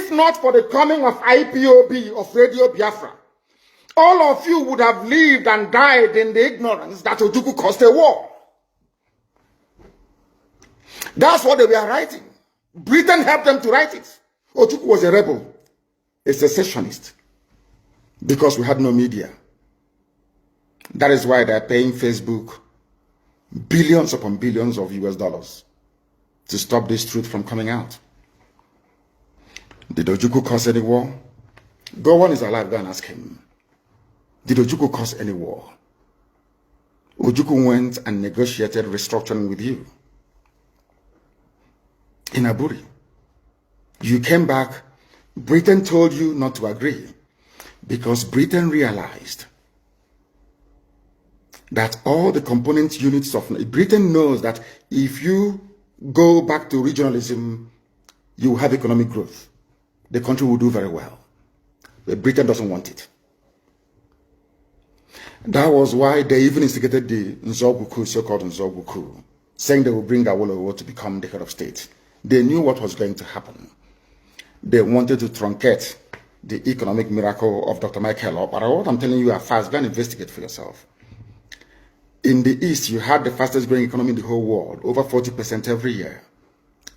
If not for the coming of IPOB, of Radio Biafra, all of you would have lived and died in the ignorance that Ojukwu caused a war. That's what they were writing. Britain helped them to write it. Ojukwu was a rebel, a secessionist, because we had no media. That is why they're paying Facebook billions upon billions of US dollars to stop this truth from coming out. Did Ojukwu cause any war? Gowon is alive, go and ask him. Did Ojukwu cause any war? Ojukwu went and negotiated restructuring with you in Aburi. You came back, Britain told you not to agree because Britain realized that all the component units of Britain knows that if you go back to regionalism, you will have economic growth. The country will do very well. But Britain doesn't want it. That was why they even instigated the Nzogwu coup, so-called Nzogwu coup, saying they will bring Awolowo to become the head of state. They knew what was going to happen. They wanted to truncate the economic miracle of Dr. Michael Opara. What I'm telling you are fast. Go and investigate for yourself. In the East, you had the fastest growing economy in the whole world, over 40% every year.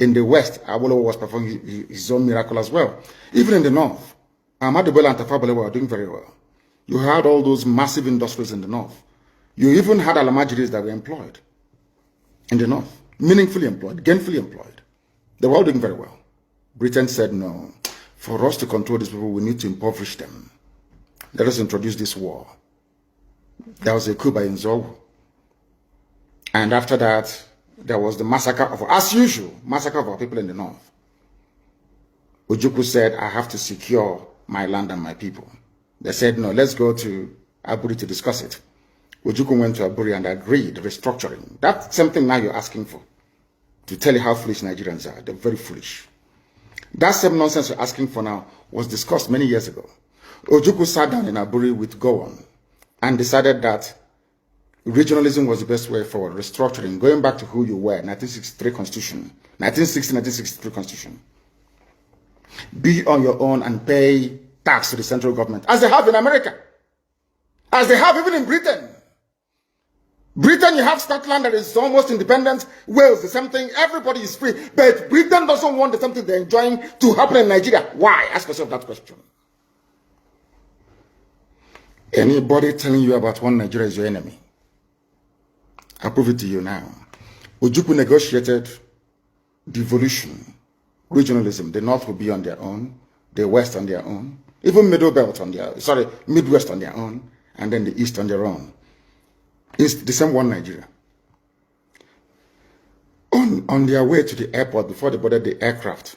In the West, Awolowo was performing his own miracle as well. Even in the North, Ahmadu Bello and Tafawa Balewa were doing very well. You had all those massive industries in the North. You even had Alamajiris that were employed in the North, meaningfully employed, gainfully employed. They were all doing very well. Britain said, no, for us to control these people, we need to impoverish them. Let us introduce this war. There was a coup by Nzogwu. And after that, there was the massacre of, as usual, massacre of our people in the North. Ojukwu said, I have to secure my land and my people. They said, no, let's go to Aburi to discuss it. Ojukwu went to Aburi and agreed restructuring. That's something now you're asking for. To tell you how foolish Nigerians are. They're very foolish. That same nonsense you're asking for now was discussed many years ago. Ojukwu sat down in Aburi with Gowon and decided that regionalism was the best way forward. Restructuring, going back to who you were, 1963 Constitution, 1960-1963 Constitution. Be on your own and pay tax to the central government, as they have in America, as they have even in Britain. Britain, you have Scotland that is almost independent. Wales, the same thing. Everybody is free. But Britain doesn't want the same thing they're enjoying to happen in Nigeria. Why? Ask yourself that question. Anybody telling you about one Nigeria is your enemy. I'll prove it to you now. Ojukwu negotiated devolution, regionalism. The North will be on their own, the West on their own, even Midwest on their own, and then the East on their own. It's the same one Nigeria. On their way to the airport, before they boarded the aircraft,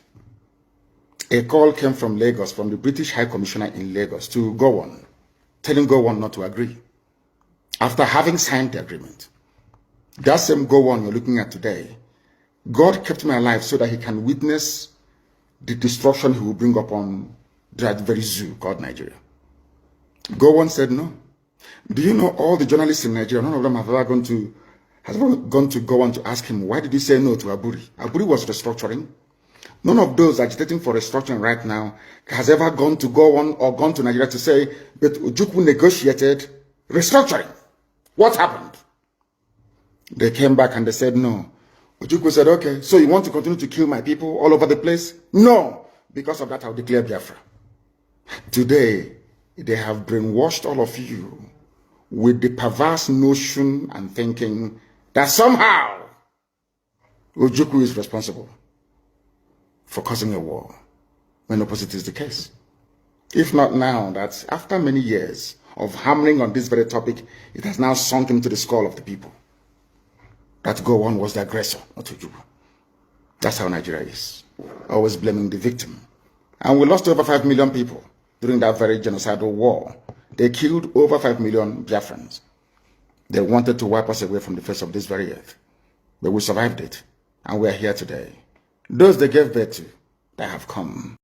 a call came from Lagos, from the British High Commissioner in Lagos, to Gowon, telling Gowon not to agree, after having signed the agreement. That same Gowon you're looking at today, God kept me alive so that he can witness the destruction he will bring upon that very zoo called Nigeria. Gowon said no. Do you know all the journalists in Nigeria, none of them have ever gone to Gowon to ask him, why did you say no to Aburi? Aburi was restructuring. None of those agitating for restructuring right now has ever gone to Gowon or gone to Nigeria to say, but Ojukwu negotiated restructuring. What happened? They came back and they said no. Ojukwu said, okay, so you want to continue to kill my people all over the place? No. Because of that, I'll declare Biafra. Today, they have brainwashed all of you with the perverse notion and thinking that somehow Ojukwu is responsible for causing a war, when opposite is the case. If not now, that after many years of hammering on this very topic, it has now sunk into the skull of the people that Gowon was the aggressor, not Ojukwu. That's how Nigeria is, always blaming the victim. And we lost over 5 million people during that very genocidal war. They killed over 5 million Biafrans. They wanted to wipe us away from the face of this very earth. But we survived it, and we are here today. Those they gave birth to, they have come.